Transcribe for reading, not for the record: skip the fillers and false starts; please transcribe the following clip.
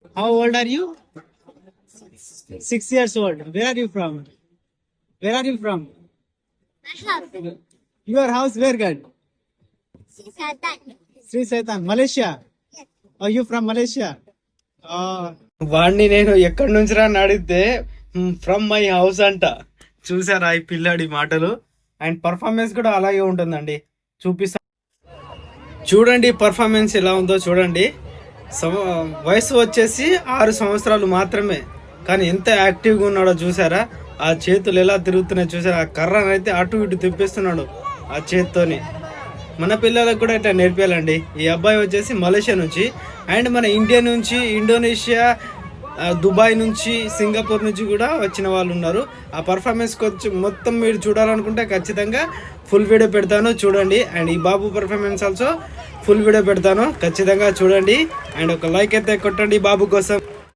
How old are you? 6 years old. Where are you from? Where are you from? Your house where, God? Sri Saitan, Malaysia. Are you from Malaysia? వాడిని నేను ఎక్కడి నుంచి రా అని అడిగితే from my house అంట. చూసారా ఈ పిల్లాడి మాటలు. అండ్ పర్ఫార్మెన్స్ కూడా అలాగే ఉంటుందండి. చూపిస్తా చూడండి పర్ఫార్మెన్స్ ఎలా ఉందో చూడండి. వయసు వచ్చేసి 6 సంవత్సరాలు మాత్రమే, కానీ ఎంత యాక్టివ్గా ఉన్నాడో చూసారా. ఆ చేతులు ఎలా తిరుగుతున్నాయి చూసారా. ఆ కర్రను అయితే అటు ఇటు తిప్పేస్తున్నాడు ఆ చేత్తోని. మన పిల్లలకు కూడా ఇట్లా నేర్పించాలండి. ఈ అబ్బాయి వచ్చేసి మలేషియా నుంచి, అండ్ మన ఇండియా నుంచి, ఇండోనేషియా, దుబాయ్ నుంచి, సింగపూర్ నుంచి కూడా వచ్చిన వాళ్ళు ఉన్నారు. ఆ పర్ఫార్మెన్స్ కొంచెం మొత్తం మీరు చూడాలనుకుంటే ఖచ్చితంగా ఫుల్ వీడియో పెడతాను చూడండి. అండ్ ఈ బాబు పర్ఫార్మెన్స్ ఆల్సో ఫుల్ వీడియో పెడతాను, ఖచ్చితంగా చూడండి. అండ్ ఒక లైక్ అయితే కొట్టండి బాబు కోసం.